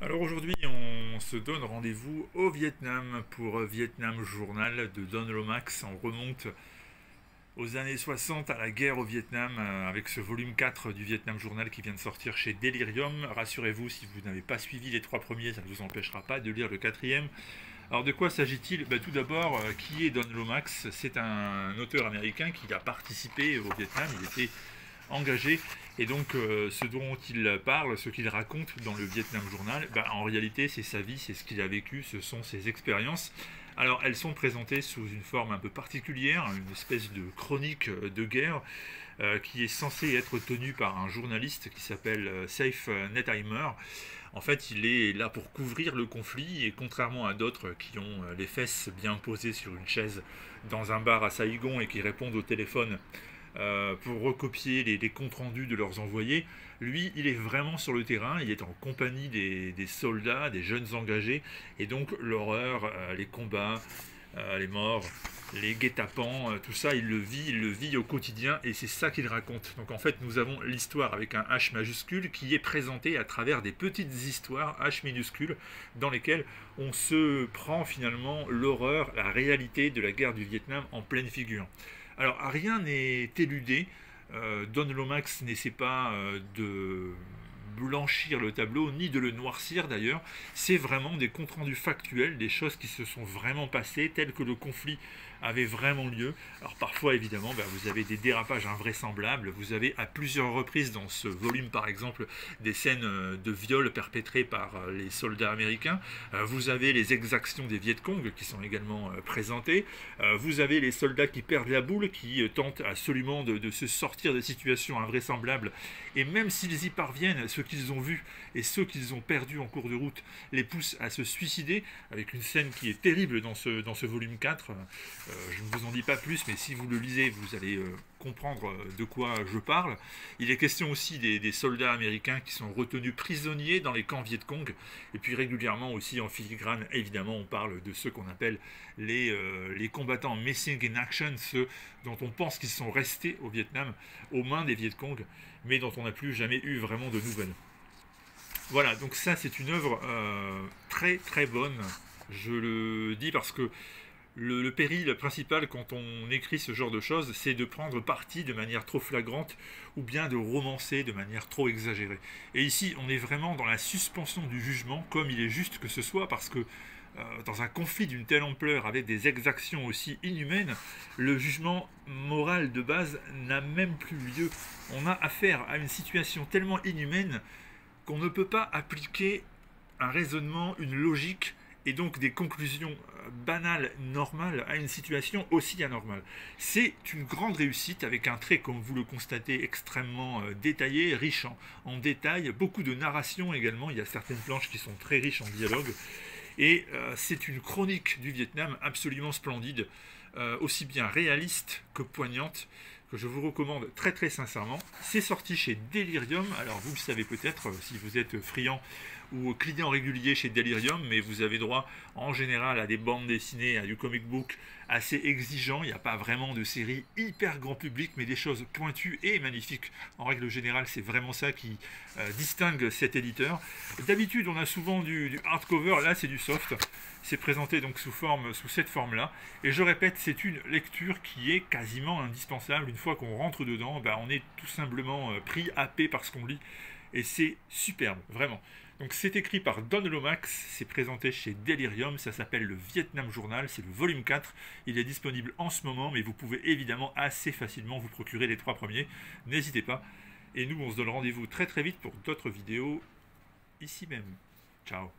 Alors aujourd'hui, on se donne rendez-vous au Vietnam pour Vietnam Journal de Don Lomax. On remonte aux années 60 à la guerre au Vietnam avec ce volume 4 du Vietnam Journal qui vient de sortir chez Delirium. Rassurez-vous, si vous n'avez pas suivi les trois premiers, ça ne vous empêchera pas de lire le quatrième. Alors de quoi s'agit-il? Tout d'abord, qui est Don Lomax? C'est un auteur américain qui a participé au Vietnam, il était engagé, et donc ce dont il parle, ce qu'il raconte dans le Vietnam Journal, en réalité c'est sa vie, c'est ce qu'il a vécu, ce sont ses expériences. Alors elles sont présentées sous une forme un peu particulière, une espèce de chronique de guerre qui est censée être tenue par un journaliste qui s'appelle Safe Netheimer. En fait, il est là pour couvrir le conflit et contrairement à d'autres qui ont les fesses bien posées sur une chaise dans un bar à Saigon et qui répondent au téléphone pour recopier les comptes rendus de leurs envoyés, lui, il est vraiment sur le terrain, il est en compagnie des soldats, des jeunes engagés, et donc l'horreur, les combats, les morts, les guet-apens, tout ça, il le vit au quotidien, et c'est ça qu'il raconte. Donc en fait, nous avons l'histoire avec un H majuscule qui est présentée à travers des petites histoires H minuscules dans lesquelles on se prend finalement l'horreur, la réalité de la guerre du Vietnam en pleine figure. Alors rien n'est éludé. Don Lomax n'essaie pas de blanchir le tableau, ni de le noircir d'ailleurs. C'est vraiment des comptes rendus factuels, des choses qui se sont vraiment passées, telles que le conflit avait vraiment lieu. Alors parfois évidemment, vous avez des dérapages invraisemblables. Vous avez à plusieurs reprises dans ce volume par exemple des scènes de viol perpétrées par les soldats américains. Vous avez les exactions des Viet Cong qui sont également présentées. Vous avez les soldats qui perdent la boule, qui tentent absolument de se sortir des situations invraisemblables. Et même s'ils y parviennent, ce qu'ils ont vu et ceux qu'ils ont perdus en cours de route les poussent à se suicider, avec une scène qui est terrible dans ce volume 4. Je ne vous en dis pas plus, mais si vous le lisez, vous allez comprendre de quoi je parle. Il est question aussi des soldats américains qui sont retenus prisonniers dans les camps Viet Cong, et puis régulièrement aussi en filigrane, évidemment, on parle de ceux qu'on appelle les combattants missing in action, ceux dont on pense qu'ils sont restés au Vietnam aux mains des Viet Cong, mais dont on n'a plus jamais eu vraiment de nouvelles. Voilà, donc ça c'est une œuvre très très bonne, je le dis parce que le péril principal quand on écrit ce genre de choses, c'est de prendre parti de manière trop flagrante ou bien de romancer de manière trop exagérée. Et ici, on est vraiment dans la suspension du jugement, comme il est juste que ce soit, parce que dans un conflit d'une telle ampleur, avec des exactions aussi inhumaines, le jugement moral de base n'a même plus lieu. On a affaire à une situation tellement inhumaine qu'on ne peut pas appliquer un raisonnement, une logique et donc des conclusions banales, normales, à une situation aussi anormale. C'est une grande réussite avec un trait, comme vous le constatez, extrêmement détaillé, riche en détails, beaucoup de narration également, il y a certaines planches qui sont très riches en dialogue, et c'est une chronique du Vietnam absolument splendide, aussi bien réaliste que poignante, que je vous recommande très très sincèrement. C'est sorti chez Delirium, alors vous le savez peut-être si vous êtes friand ou client régulier chez Delirium, mais vous avez droit en général à des bandes dessinées, à du comic book assez exigeant. Il n'y a pas vraiment de série hyper grand public, mais des choses pointues et magnifiques. En règle générale, c'est vraiment ça qui distingue cet éditeur. D'habitude, on a souvent du hardcover, là c'est du soft. C'est présenté donc sous cette forme-là. Et je répète, c'est une lecture qui est quasiment indispensable. Une fois qu'on rentre dedans, on est tout simplement pris, happé par ce qu'on lit. Et c'est superbe, vraiment. Donc c'est écrit par Don Lomax, c'est présenté chez Delirium, ça s'appelle le Vietnam Journal, c'est le volume 4, il est disponible en ce moment, mais vous pouvez évidemment assez facilement vous procurer les trois premiers, n'hésitez pas. Et nous on se donne rendez-vous très très vite pour d'autres vidéos ici même. Ciao.